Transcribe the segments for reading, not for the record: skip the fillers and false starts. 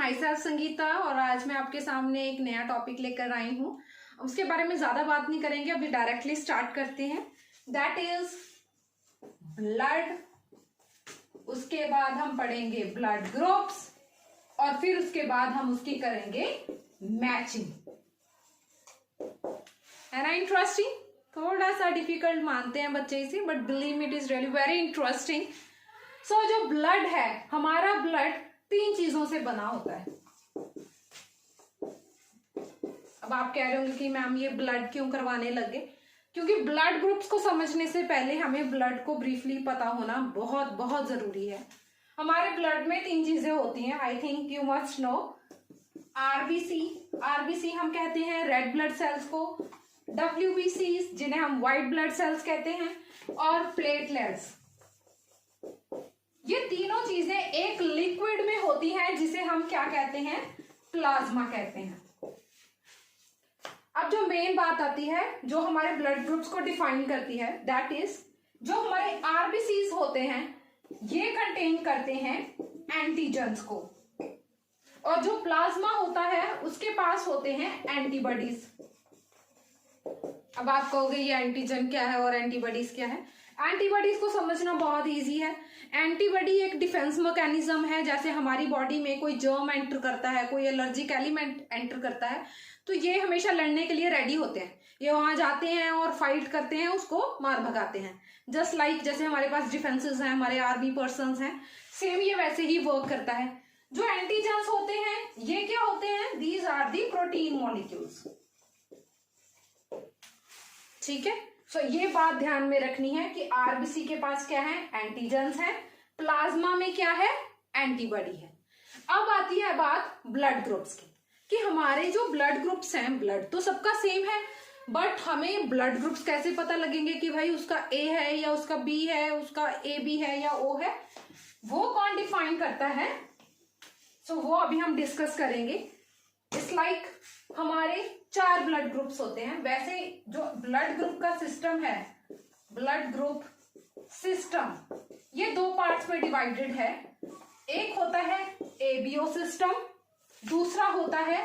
My self Sangeeta और आज मैं आपके सामने एक नया टॉपिक लेकर आई हूँ। उसके बारे में ज्यादा बात नहीं करेंगे, अभी डायरेक्टली स्टार्ट करते हैं। That is blood. उसके बाद हम पढ़ेंगे ब्लड ग्रुप्स और फिर उसके बाद हम उसकी करेंगे मैचिंग। है ना इंटरेस्टिंग? थोड़ा सा डिफिकल्ट मानते हैं बच्चे इसे, but believe me it is really very interesting. So जो ब्लड है, हमारा ब्लड 3 चीजों से बना होता है। अब आप कह रहे होंगे कि मैम ये ब्लड क्यों करवाने लगे? क्योंकि ब्लड ग्रुप्स को समझने से पहले हमें ब्लड को ब्रीफली पता होना बहुत बहुत जरूरी है। हमारे ब्लड में 3 चीजें होती हैं, I think you must no. RBC हम कहते हैं रेड ब्लड सेल्स को, WBC जिन्हें हम व्हाइट ब्लड सेल्स कहते हैं, और प्लेटलेट्स। ये तीनों चीजें एक लिक्विड में होती हैं जिसे हम क्या कहते हैं? प्लाज्मा कहते हैं। अब जो मेन बात आती है जो हमारे ब्लड ग्रुप्स को डिफाइन करती है, दैट इज जो हमारे आरबीसीज होते हैं ये कंटेन करते हैं एंटीजन्स को, और जो प्लाज्मा होता है उसके पास होते हैं एंटीबॉडीज। अब आप कहोगे ये एंटीजन क्या है और एंटीबॉडीज क्या है? एंटीबॉडीज को समझना बहुत इजी है। एंटीबॉडी एक डिफेंस मैकेनिज्म है। जैसे हमारी बॉडी में कोई जर्म एंटर करता है, कोई एलर्जिक एलिमेंट एंटर करता है, तो ये हमेशा लड़ने के लिए रेडी होते हैं। ये वहां जाते हैं और फाइट करते हैं, उसको मार भगाते हैं। जस्ट लाइक जैसे हमारे पास डिफेंसेस हैं, हमारे आर्मी पर्सन्स हैं, सेम ये वैसे ही वर्क करता है। जो एंटीजन्स होते हैं ये क्या होते हैं? These are the protein molecules. ठीक है, सो ये बात ध्यान में रखनी है कि आरबीसी के पास क्या है? एंटीजन्स है। प्लाज्मा में क्या है? एंटीबॉडी है। अब आती है बात ब्लड ग्रुप्स की, कि हमारे जो ब्लड ग्रुप्स हैं, ब्लड तो सबका सेम है, बट हमें ब्लड ग्रुप्स कैसे पता लगेंगे कि भाई उसका ए है या उसका बी है, उसका ए बी है या ओ है? वो कौन डिफाइन करता है? सो वो अभी हम डिस्कस करेंगे। इट्स लाइक हमारे 4 ब्लड ग्रुप्स होते हैं। वैसे जो ब्लड ग्रुप का सिस्टम है, ब्लड ग्रुप सिस्टम, ये 2 पार्ट्स में डिवाइडेड है। एक होता है एबीओ सिस्टम, दूसरा होता है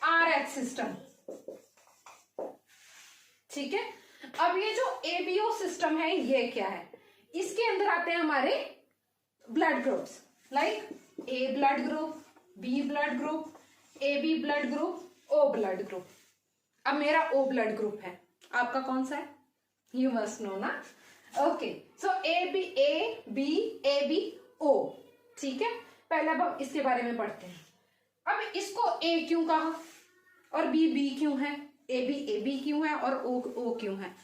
आरएच सिस्टम। ठीक है, अब ये जो एबीओ सिस्टम है ये क्या है? इसके अंदर आते हैं हमारे blood groups, like A blood group, B blood group, A B blood group, O blood group. अब मेरा ओ ब्लड ग्रुप है, आपका कौन सा है? यू मस्ट नो ना। Okay, so A B O. ठीक है, पहले अब हम इसके बारे में पढ़ते हैं। अब इसको ए क्यों कहा और बी क्यों है, ए बी क्यों है और ओ क्यों है?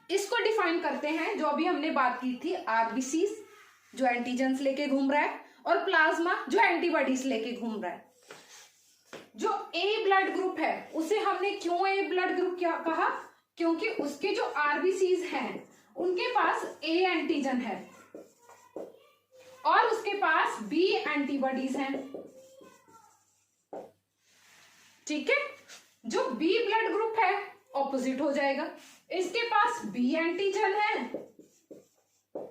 इसको डिफाइन करते हैं जो अभी हमने बात की थी, आरबीसी जो एंटीजेंस लेके घूम रहा है और प्लाज्मा जो एंटीबॉडीज लेके घूम रहा है। जो ए ब्लड ग्रुप है उसे हमने क्यों ए ब्लड ग्रुप क्या कहा? क्योंकि उसके जो आरबीसीज हैं उनके पास ए एंटीजन है और उसके पास बी एंटीबॉडीज हैं। ठीक है, जो बी ब्लड ग्रुप है ऑपोजिट हो जाएगा, इसके पास बी एंटीजन है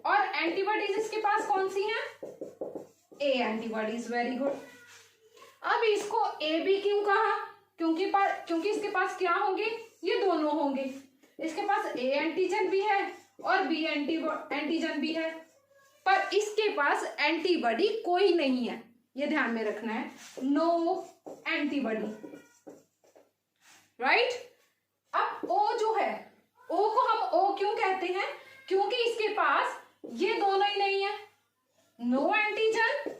और एंटीबॉडीज इसके पास कौन सी हैं? ए एंटीबॉडीज। Very good. अब इसको ए बी क्यों कहा? क्योंकि इसके पास क्या होंगे? ये दोनों होंगे। इसके पास ए एंटीजन भी है और बी एंटीजन भी है, पर इसके पास एंटीबॉडी कोई नहीं है, ये ध्यान में रखना है। No antibody, right. अब ओ जो है, ओ को हम ओ क्यों कहते हैं? क्योंकि इसके पास ये दोनों ही नहीं है, नो एंटीजन,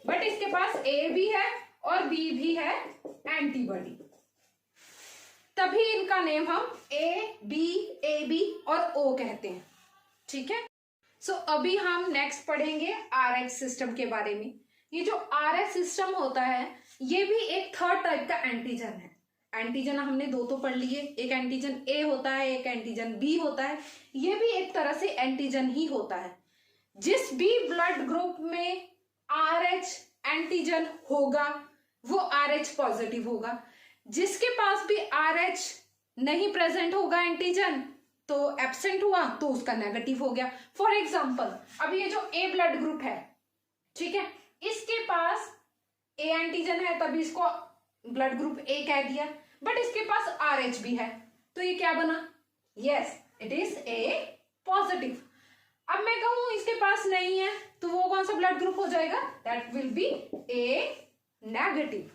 बट इसके पास ए भी है और बी भी है एंटीबॉडी, तभी इनका नेम हम ए बी और ओ कहते हैं। ठीक है, सो अभी हम नेक्स्ट पढ़ेंगे आरएच सिस्टम के बारे में। ये जो आरएच सिस्टम होता है ये भी एक 3rd टाइप का एंटीजन है। एंटीजन हमने 2 तो पढ़ लिए, एक एंटीजन ए होता है, एक एंटीजन बी होता है। ये भी एक तरह से एंटीजन ही होता है। जिस भी ब्लड ग्रुप में आरएच एंटीजन होगा वो आरएच पॉजिटिव होगा। जिसके पास भी आरएच नहीं प्रेजेंट होगा एंटीजन, तो एब्सेंट हुआ तो उसका नेगेटिव हो गया। फॉर एग्जाम्पल अब ये जो ए ब्लड ग्रुप है, ठीक है, इसके पास ए एंटीजन है तभी इसको ब्लड ग्रुप ए कह दिया, बट इसके पास RH भी है तो ये क्या बना? Yes, it is a positive. अब मैं कहूं इसके पास नहीं है तो वो कौन सा ब्लड ग्रुप हो जाएगा? That will be A negative.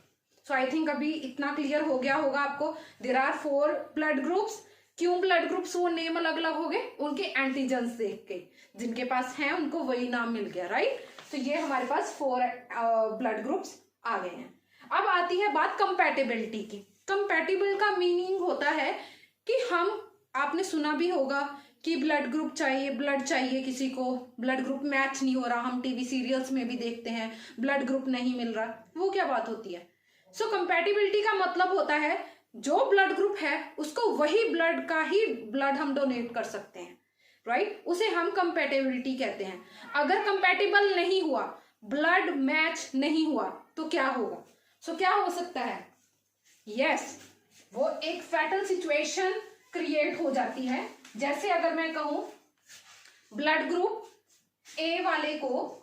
So I think अभी इतना क्लियर हो गया होगा आपको। There are 4 blood groups. क्यों ब्लड ग्रुप्स वो नेम अलग अलग हो गए? उनके एंटीजन्स देख के, जिनके पास है उनको वही नाम मिल गया, राइट? तो ये हमारे पास 4 ब्लड ग्रुप्स आ गए हैं। अब आती है बात कंपैटिबिलिटी की। कंपैटिबल का मीनिंग होता है कि हम, आपने सुना भी होगा कि ब्लड ग्रुप चाहिए, ब्लड चाहिए किसी को, ब्लड ग्रुप मैच नहीं हो रहा, हम टीवी सीरियल्स में भी देखते हैं ब्लड ग्रुप नहीं मिल रहा, वो क्या बात होती है? सो कंपैटिबिलिटी का मतलब होता है जो ब्लड ग्रुप है उसको वही ब्लड का ही ब्लड हम डोनेट कर सकते हैं, राइट? उसे हम कंपैटिबिलिटी कहते हैं। अगर कंपैटिबल नहीं हुआ, ब्लड मैच नहीं हुआ तो क्या होगा? सो क्या हो सकता है? यस, वो एक फैटल सिचुएशन क्रिएट हो जाती है। जैसे अगर मैं कहूं ब्लड ग्रुप ए वाले को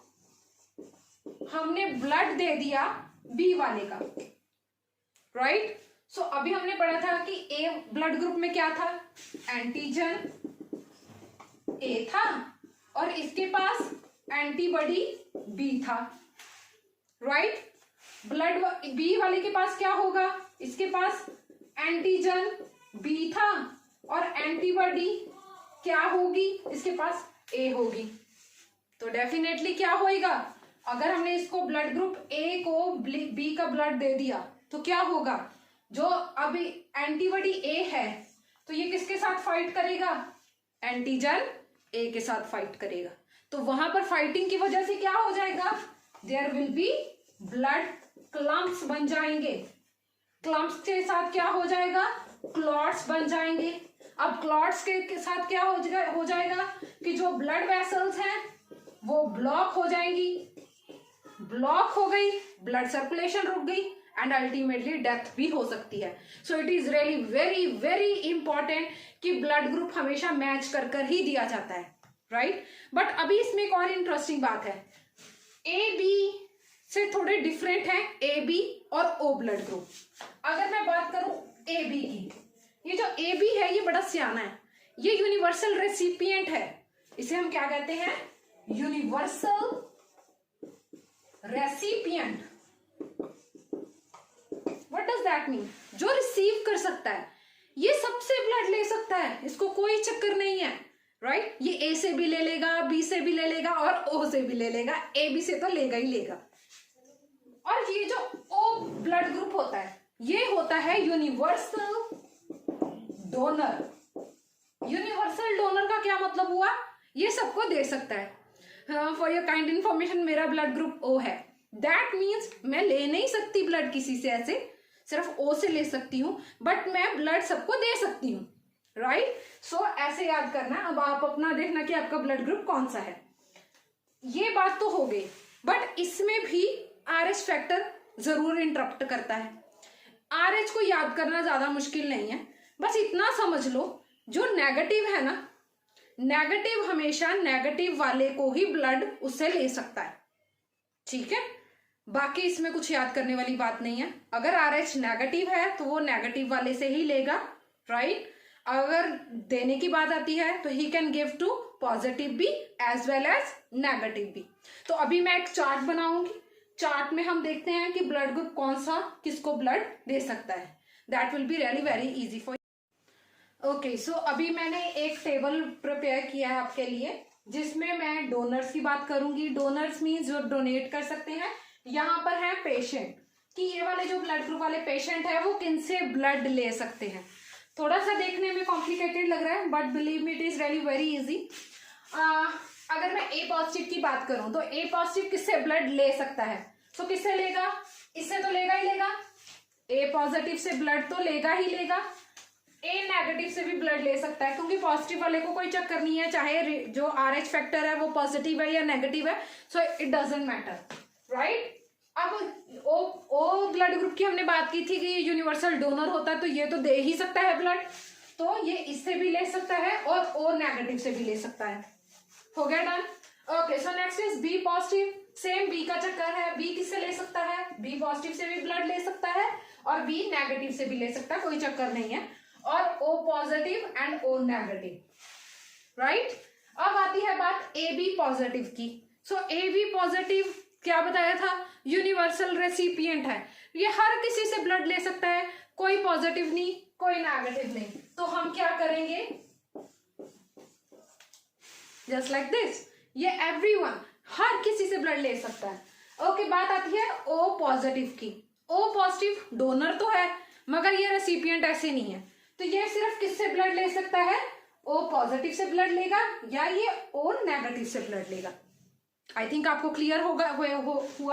हमने ब्लड दे दिया बी वाले का, राइट? सो अभी हमने पढ़ा था कि ए ब्लड ग्रुप में क्या था? एंटीजन ए था और इसके पास एंटीबॉडी बी था, राइट? ब्लड बी वाले के पास क्या होगा? इसके पास एंटीजन बी था और एंटीबॉडी क्या होगी? इसके पास ए होगी। तो डेफिनेटली क्या होएगा? अगर हमने इसको ब्लड ग्रुप ए को बी का ब्लड दे दिया तो क्या होगा? जो अभी एंटीबॉडी ए है तो ये किसके साथ फाइट करेगा? एंटीजन ए के साथ फाइट करेगा। तो वहां पर फाइटिंग की वजह से क्या हो जाएगा? There will be blood clumps बन जाएंगे। क्लम्प्स के साथ क्या हो जाएगा? क्लॉट्स बन जाएंगे। अब क्लॉट्स के साथ क्या हो जाएगा कि जो ब्लड वेसल्स हैं वो ब्लॉक हो जाएंगी। ब्लॉक हो गई, ब्लड सर्कुलेशन रुक गई एंड अल्टीमेटली डेथ भी हो सकती है। So it is really very very important कि ब्लड ग्रुप हमेशा मैच कर ही दिया जाता है, राइट? बट अभी इसमें एक और इंटरेस्टिंग बात है, ए बी से थोड़े डिफरेंट है ए बी और ओ ब्लड ग्रुप। अगर मैं बात करूं ए बी की, ये जो ए बी है ये बड़ा सियाना है, ये यूनिवर्सल रेसिपिएंट है। इसे हम क्या कहते हैं? Universal recipient. What does that mean? जो रिसीव कर सकता है, ये सबसे ब्लड ले सकता है, इसको कोई चक्कर नहीं है, राइट? ये ए से भी ले लेगा, बी से भी ले लेगा और ओ से भी ले लेगा, ए बी से तो लेगा ही लेगा। और ये जो ओ ब्लड ग्रुप होता है ये होता है यूनिवर्सल डोनर। यूनिवर्सल डोनर का क्या मतलब हुआ? ये सबको दे सकता है। फॉर योर काइंड इंफॉर्मेशन, मेरा ब्लड ग्रुप ओ है, दैट मीन्स मैं ले नहीं सकती ब्लड किसी से ऐसे, सिर्फ ओ से ले सकती हूँ, बट मैं ब्लड सबको दे सकती हूँ, राइट? सो ऐसे याद करना। अब आप अपना देखना कि आपका ब्लड ग्रुप कौन सा है। ये बात तो हो गई, बट इसमें भी RH फैक्टर जरूर इंटरप्ट करता है। RH को याद करना ज्यादा मुश्किल नहीं है, बस इतना समझ लो जो नेगेटिव है ना, नेगेटिव हमेशा नेगेटिव वाले को ही ब्लड उससे ले सकता है, ठीक है? बाकी इसमें कुछ याद करने वाली बात नहीं है। अगर RH नेगेटिव है तो वो नेगेटिव वाले से ही लेगा, राइट? अगर देने की बात आती है तो he can give to positive भी एज वेल एज नेगेटिव भी। तो अभी मैं एक चार्ट बनाऊंगी, चार्ट में हम देखते हैं कि ब्लड ग्रुप कौन सा किसको ब्लड दे सकता है। That will be really very easy for. Okay, so अभी मैंने एक टेबल प्रिपेयर किया है आपके लिए जिसमें मैं डोनर्स की बात करूंगी। डोनर्स मीन्स जो डोनेट कर सकते हैं। यहाँ पर है पेशेंट, कि ये वाले जो ब्लड ग्रुप वाले पेशेंट है वो किनसे ब्लड ले सकते हैं। थोड़ा सा देखने में कॉम्प्लिकेटेड लग रहा है but believe me it is really very easy. अगर मैं ए पॉजिटिव की बात करूं तो ए पॉजिटिव किससे ब्लड ले सकता है? तो किससे लेगा? इससे तो लेगा ही लेगा। ए पॉजिटिव से ब्लड तो लेगा ही लेगा। ए नेगेटिव से भी ब्लड ले सकता है क्योंकि पॉजिटिव वाले को कोई चक्कर नहीं है चाहे जो RH फैक्टर है वो पॉजिटिव है या नेगेटिव है, so it doesn't matter, right? अब ओ ब्लड ग्रुप की हमने बात की थी कि ये यूनिवर्सल डोनर होता है तो ये तो दे ही सकता है ब्लड, तो ये इससे भी ले सकता है और ओ नेगेटिव से भी ले सकता है। हो गया done? Okay, so next is B positive. Same B का चक्कर है, बी किससे ले सकता है, बी पॉजिटिव से भी ब्लड ले सकता है और बी नेगेटिव से भी ले सकता है, कोई चक्कर नहीं है। और O positive and O negative, right. अब आती है बात ए बी पॉजिटिव की। सो ए बी पॉजिटिव क्या बताया था, यूनिवर्सल रेसिपिएंट है, ये हर किसी से ब्लड ले सकता है, कोई पॉजिटिव नहीं कोई नेगेटिव नहीं। तो हम क्या करेंगे, जस्ट लाइक दिस, ये एवरीवन हर किसी से ब्लड ले सकता है। ओके, बात आती है ओ पॉजिटिव की। ओ पॉजिटिव डोनर तो है मगर ये रेसिपिएंट ऐसे नहीं है, तो ये सिर्फ किससे ब्लड ले सकता है, ओ पॉजिटिव से ब्लड लेगा या ये ओ नेगेटिव से ब्लड लेगा। आई थिंक आपको क्लियर हुआ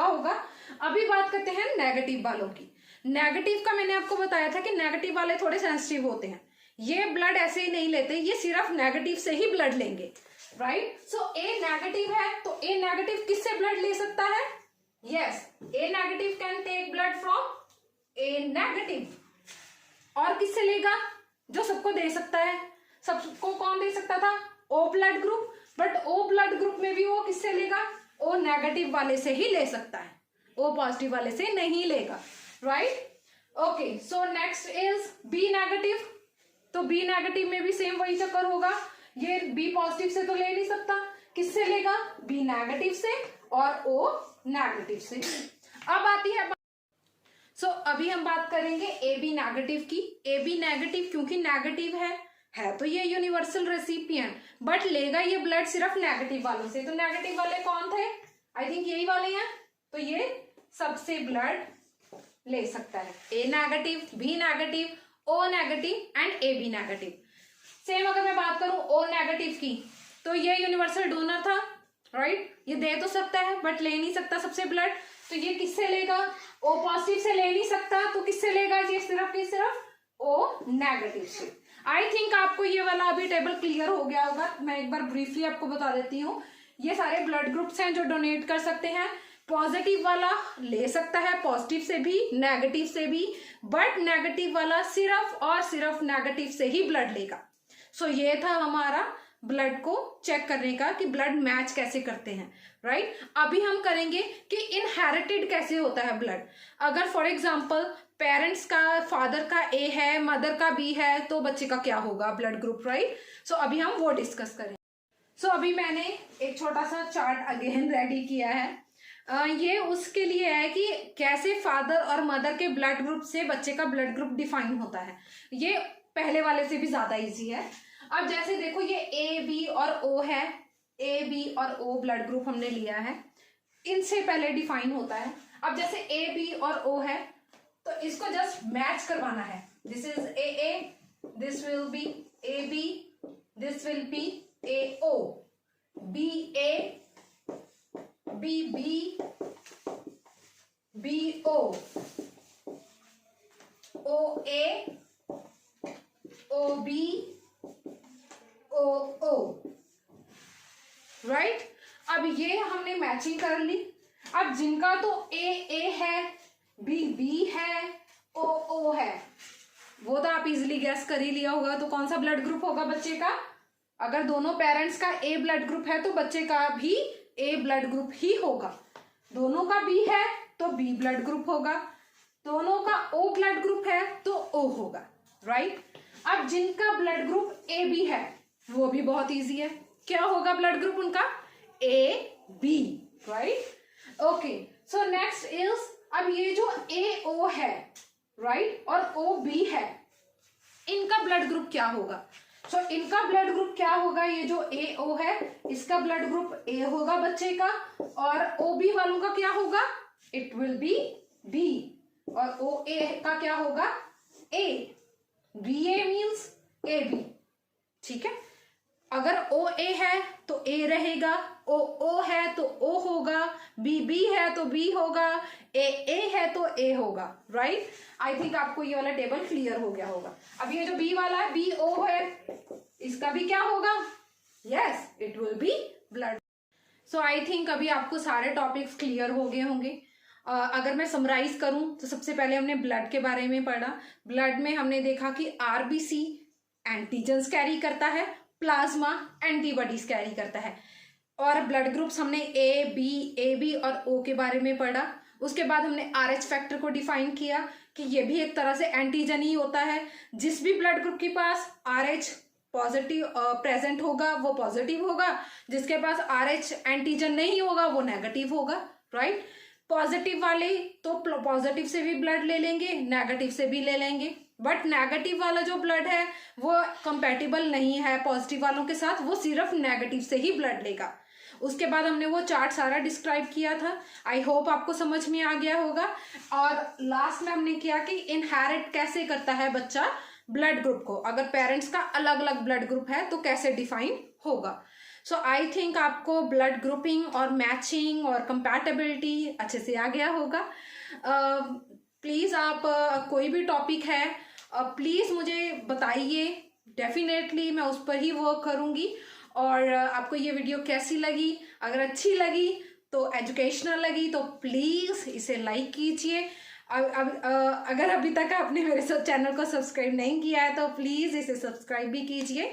होगा। अभी बात करते हैं नेगेटिव वालों की। नेगेटिव का मैंने आपको बताया था कि नेगेटिव वाले थोड़े सेंसिटिव होते हैं, ये ब्लड ऐसे ही नहीं लेते, ये सिर्फ नेगेटिव से ही ब्लड लेंगे, राइट। सो ए नेगेटिव है तो ए नेगेटिव किससे ब्लड ले सकता है, yes, A negative can take blood from A negative. और किससे लेगा, जो सबको दे सकता है, सबको कौन दे सकता था, O blood group, but O blood group में भी वो किससे लेगा, ओ नेगेटिव वाले से ही ले सकता है, ओ पॉजिटिव वाले से नहीं लेगा, right. Okay, so next is B negative. तो बी नेगेटिव में भी सेम वही चक्कर होगा, ये बी पॉजिटिव से तो ले नहीं सकता, किससे लेगा, बी नेगेटिव से और ओ नेगेटिव से। अब आती है सो अभी हम बात करेंगे ए बी नेगेटिव की। ए बी नेगेटिव क्योंकि नेगेटिव है तो ये यूनिवर्सल रेसिपिएंट, बट लेगा ये ब्लड सिर्फ नेगेटिव वालों से। तो नेगेटिव वाले कौन थे, आई थिंक यही वाले हैं, तो ये सबसे ब्लड ले सकता है, A negative, B negative, O negative and A B negative. Same अगर मैं बात करूं ओ नेगेटिव की, तो ये यूनिवर्सल डोनर था, राइट, ये दे तो सकता है बट ले नहीं सकता सबसे ब्लड, तो ये किससे लेगा, ओ पॉजिटिव से ले नहीं सकता तो किससे लेगा, ये सिर्फ ओ नेगेटिव से। आई थिंक आपको ये वाला अभी टेबल क्लियर हो गया होगा। मैं एक बार ब्रीफली आपको बता देती हूँ, ये सारे ब्लड ग्रुप्स हैं जो डोनेट कर सकते हैं। पॉजिटिव वाला ले सकता है पॉजिटिव से भी नेगेटिव से भी, बट नेगेटिव वाला सिर्फ और सिर्फ नेगेटिव से ही ब्लड लेगा। सो ये था हमारा ब्लड को चेक करने का कि ब्लड मैच कैसे करते हैं, राइट। अभी हम करेंगे कि इनहेरिटेड कैसे होता है ब्लड। अगर फॉर एग्जांपल पेरेंट्स का, फादर का ए है, मदर का बी है, तो बच्चे का क्या होगा ब्लड ग्रुप, राइट। सो अभी हम वो डिस्कस करें। सो अभी मैंने एक छोटा सा चार्ट अगेन रेडी किया है। ये उसके लिए है कि कैसे फादर और मदर के ब्लड ग्रुप से बच्चे का ब्लड ग्रुप डिफाइन होता है। ये पहले वाले से भी ज्यादा इजी है। अब जैसे देखो ये ए बी और ओ है, ए बी और ओ ब्लड ग्रुप हमने लिया है, इनसे पहले डिफाइन होता है। अब जैसे ए बी और ओ है तो इसको जस्ट मैच करवाना है। This is A, this will be A B, this will be A O, B A, B B, B O, O A, O B, O O, right. अब ये हमने मैचिंग कर ली। अब जिनका तो ए है, बी बी है, ओ ओ है, वो तो आप इजीली गैस कर ही लिया होगा। तो कौन सा ब्लड ग्रुप होगा बच्चे का, अगर दोनों पेरेंट्स का ए ब्लड ग्रुप है तो बच्चे का भी ए ब्लड ग्रुप ही होगा। दोनों का बी है तो बी ब्लड ग्रुप होगा, दोनों का ओ ब्लड ग्रुप है तो ओ होगा, राइट। अब जिनका ब्लड ग्रुप ए बी है वो भी बहुत इजी है, क्या होगा ब्लड ग्रुप उनका, A B, right. Okay, so next is, अब ये जो ए ओ है, राइट, और ओ बी है, इनका ब्लड ग्रुप क्या होगा। सो इनका ब्लड ग्रुप क्या होगा, ये जो ए ओ है इसका ब्लड ग्रुप ए होगा बच्चे का, और ओ बी वालों का क्या होगा, इट विल बी बी, और ओ ए का क्या होगा, A, B A means A B, ठीक है। अगर ओ ए है तो ए रहेगा, ओ ओ है तो ओ होगा, बी बी है तो बी होगा, ए है तो ए होगा, राइट। आई थिंक आपको ये वाला टेबल क्लियर हो गया होगा। अब ये जो बी वाला है, बी ओ है, इसका भी क्या होगा, yes, it will be blood. So I think अभी आपको सारे टॉपिक्स क्लियर हो गए होंगे। अगर मैं समराइज करूं तो सबसे पहले हमने ब्लड के बारे में पढ़ा। ब्लड में हमने देखा कि आरबीसी एंटीजेंस कैरी करता है, प्लाज्मा एंटीबॉडीज कैरी करता है। और ब्लड ग्रुप्स हमने ए बी और ओ के बारे में पढ़ा। उसके बाद हमने RH फैक्टर को डिफाइन किया कि ये भी एक तरह से एंटीजन ही होता है। जिस भी ब्लड ग्रुप के पास RH पॉजिटिव प्रेजेंट होगा वो पॉजिटिव होगा, जिसके पास RH एंटीजन नहीं होगा वो नेगेटिव होगा, राइट। पॉजिटिव वाले तो पॉजिटिव से भी ब्लड ले लेंगे, नेगेटिव से भी ले लेंगे, बट नेगेटिव वाला जो ब्लड है वो कंपैटिबल नहीं है पॉजिटिव वालों के साथ, वो सिर्फ नेगेटिव से ही ब्लड लेगा। उसके बाद हमने वो चार्ट सारा डिस्क्राइब किया था। आई होप आपको समझ में आ गया होगा। और लास्ट में हमने किया कि इनहेरिट कैसे करता है बच्चा ब्लड ग्रुप को, अगर पेरेंट्स का अलग अलग ब्लड ग्रुप है तो कैसे डिफाइन होगा। सो आई थिंक आपको ब्लड ग्रुपिंग और मैचिंग और कंपैटिबिलिटी अच्छे से आ गया होगा। प्लीज़ आप कोई भी टॉपिक है प्लीज़ मुझे बताइए, डेफिनेटली मैं उस पर ही वर्क करूँगी। और आपको ये वीडियो कैसी लगी, अगर अच्छी लगी तो एजुकेशनल लगी तो प्लीज़ इसे लाइक कीजिए। अगर अभी तक आपने मेरे चैनल को सब्सक्राइब नहीं किया है तो प्लीज़ इसे सब्सक्राइब भी कीजिए।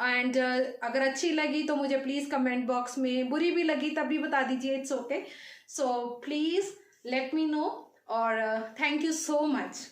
एंड अगर अच्छी लगी तो मुझे प्लीज़ कमेंट बॉक्स में, बुरी भी लगी तब भी बता दीजिए, it's okay. So please let me know और थैंक यू सो मच।